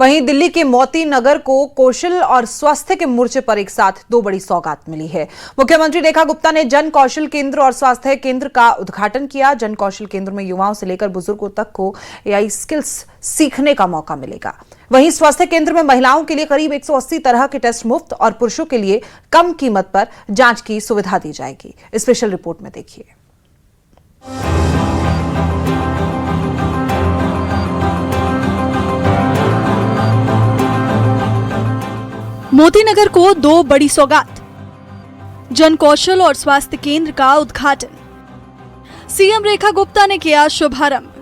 वहीं दिल्ली के मोती नगर को कौशल और स्वास्थ्य के मोर्चे पर एक साथ दो बड़ी सौगात मिली है। मुख्यमंत्री रेखा गुप्ता ने जन कौशल केंद्र और स्वास्थ्य केंद्र का उद्घाटन किया। जन कौशल केंद्र में युवाओं से लेकर बुजुर्गों तक को एआई स्किल्स सीखने का मौका मिलेगा। वहीं स्वास्थ्य केंद्र में महिलाओं के लिए करीब 180 तरह के टेस्ट मुफ्त और पुरुषों के लिए कम कीमत पर जांच की सुविधा दी जाएगी। स्पेशल रिपोर्ट में देखिए। मोती नगर को दो बड़ी सौगात, जन कौशल और स्वास्थ्य केंद्र का उद्घाटन। सीएम रेखा गुप्ता ने किया शुभारंभ।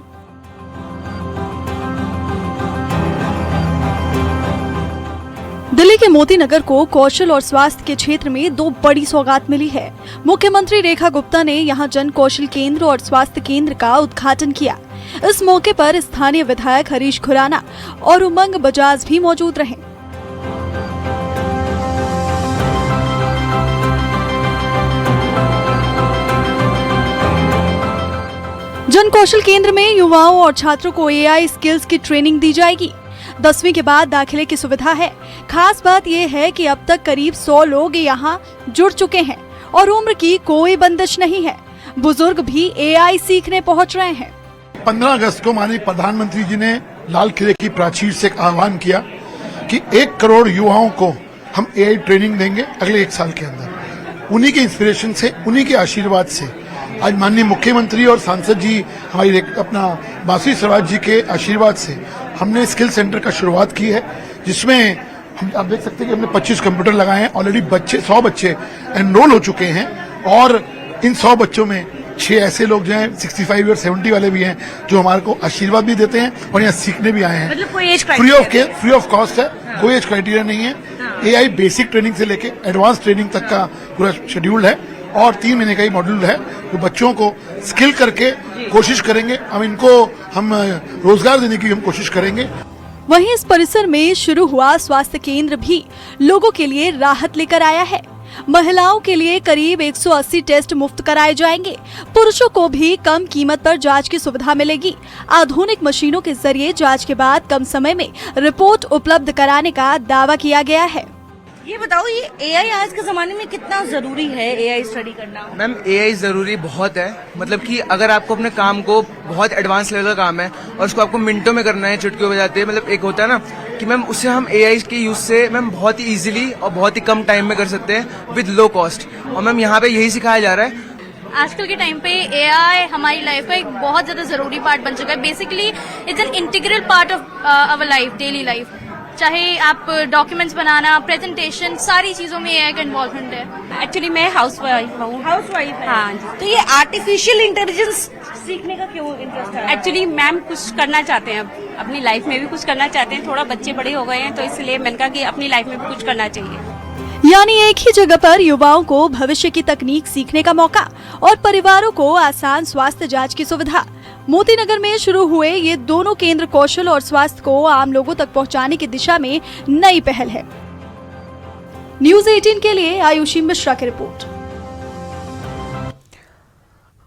दिल्ली के मोती नगर को कौशल और स्वास्थ्य के क्षेत्र में दो बड़ी सौगात मिली है। मुख्यमंत्री रेखा गुप्ता ने यहां जन कौशल केंद्र और स्वास्थ्य केंद्र का उद्घाटन किया। इस मौके पर स्थानीय विधायक हरीश खुराना और उमंग बजाज भी मौजूद रहे। जन कौशल केंद्र में युवाओं और छात्रों को एआई स्किल्स की ट्रेनिंग दी जाएगी। 10वीं के बाद दाखिले की सुविधा है। खास बात यह है कि अब तक करीब 100 लोग यहां जुड़ चुके हैं और उम्र की कोई बंदिश नहीं है। बुजुर्ग भी एआई सीखने पहुंच रहे हैं। 15 अगस्त को माननीय प्रधानमंत्री जी ने लाल किले की प्राचीर से आह्वान किया कि 1 करोड़ युवाओं को हम एआई ट्रेनिंग देंगे अगले 1 साल के अंदर। उन्हीं के इंस्पिरेशन से, उन्हीं के आशीर्वाद से आज माननीय मुख्यमंत्री और सांसद जी हमारी अपना बासुरी स्वराज जी के आशीर्वाद से हमने स्किल सेंटर का शुरुआत की है, जिसमें आप देख सकते हैं कि हमने 25 कंप्यूटर लगाए हैं। ऑलरेडी 100 बच्चे एनरोल हो चुके हैं और इन 100 बच्चों में 6 ऐसे लोग जो हैं 65 और 70 वाले भी हैं, जो हमारे को आशीर्वाद भी देते हैं और यहाँ सीखने भी आए हैं। मतलब कोई एज फ्री ऑफ कॉस्ट है। हाँ। कोई एज क्राइटेरिया नहीं है। हाँ। एआई बेसिक ट्रेनिंग से लेके एडवांस ट्रेनिंग तक का पूरा शेड्यूल है और 3 महीने का ही मॉड्यूल है, जो बच्चों को स्किल करके कोशिश करेंगे। हम रोजगार देने की हम कोशिश करेंगे। वहीं इस परिसर में शुरू हुआ स्वास्थ्य केंद्र भी लोगों के लिए राहत लेकर आया है। महिलाओं के लिए करीब 180 टेस्ट मुफ्त कराए जाएंगे। पुरुषों को भी कम कीमत पर जांच की सुविधा मिलेगी। आधुनिक मशीनों के जरिए जांच के बाद कम समय में रिपोर्ट उपलब्ध कराने का दावा किया गया है। ये बताओ, ये एआई आज के जमाने में कितना जरूरी है एआई स्टडी करना? मैम, एआई जरूरी बहुत है। मतलब कि अगर आपको अपने काम को, बहुत एडवांस लेवल का काम है और उसको आपको मिनटों में करना है, चुटकियों बजाते, मतलब एक होता है ना कि मैम उससे हम एआई के यूज से मैम बहुत ही इजीली और बहुत ही कम टाइम में कर सकते हैं विद लो कॉस्ट। और मैम यहाँ पे यही सिखाया जा रहा है। आजकल के टाइम पे एआई हमारी लाइफ का एक बहुत ज्यादा जरूरी पार्ट बन चुका है। Basically it's an integral part of our life, daily life. चाहे आप डॉक्यूमेंट्स बनाना, प्रेजेंटेशन, सारी चीजों में एआई का इन्वॉल्वमेंट है। एक्चुअली मैं हाउसवाइफ हूँ। हाउसवाइफ है? हाँ जी। तो ये आर्टिफिशियल इंटेलिजेंस सीखने का क्यों इंटरेस्ट है? एक्चुअली मैम कुछ करना चाहते हैं, अपनी लाइफ में भी कुछ करना चाहते हैं। थोड़ा बच्चे बड़े हो गए हैं तो इसलिए मैंने कहा कि अपनी लाइफ में भी कुछ करना चाहिए। यानी एक ही जगह पर युवाओं को भविष्य की तकनीक सीखने का मौका और परिवारों को आसान स्वास्थ्य जांच की सुविधा। मोती नगर में शुरू हुए ये दोनों केंद्र कौशल और स्वास्थ्य को आम लोगों तक पहुंचाने की दिशा में नई पहल है। न्यूज़ 18 के लिए आयुषी मिश्रा की रिपोर्ट।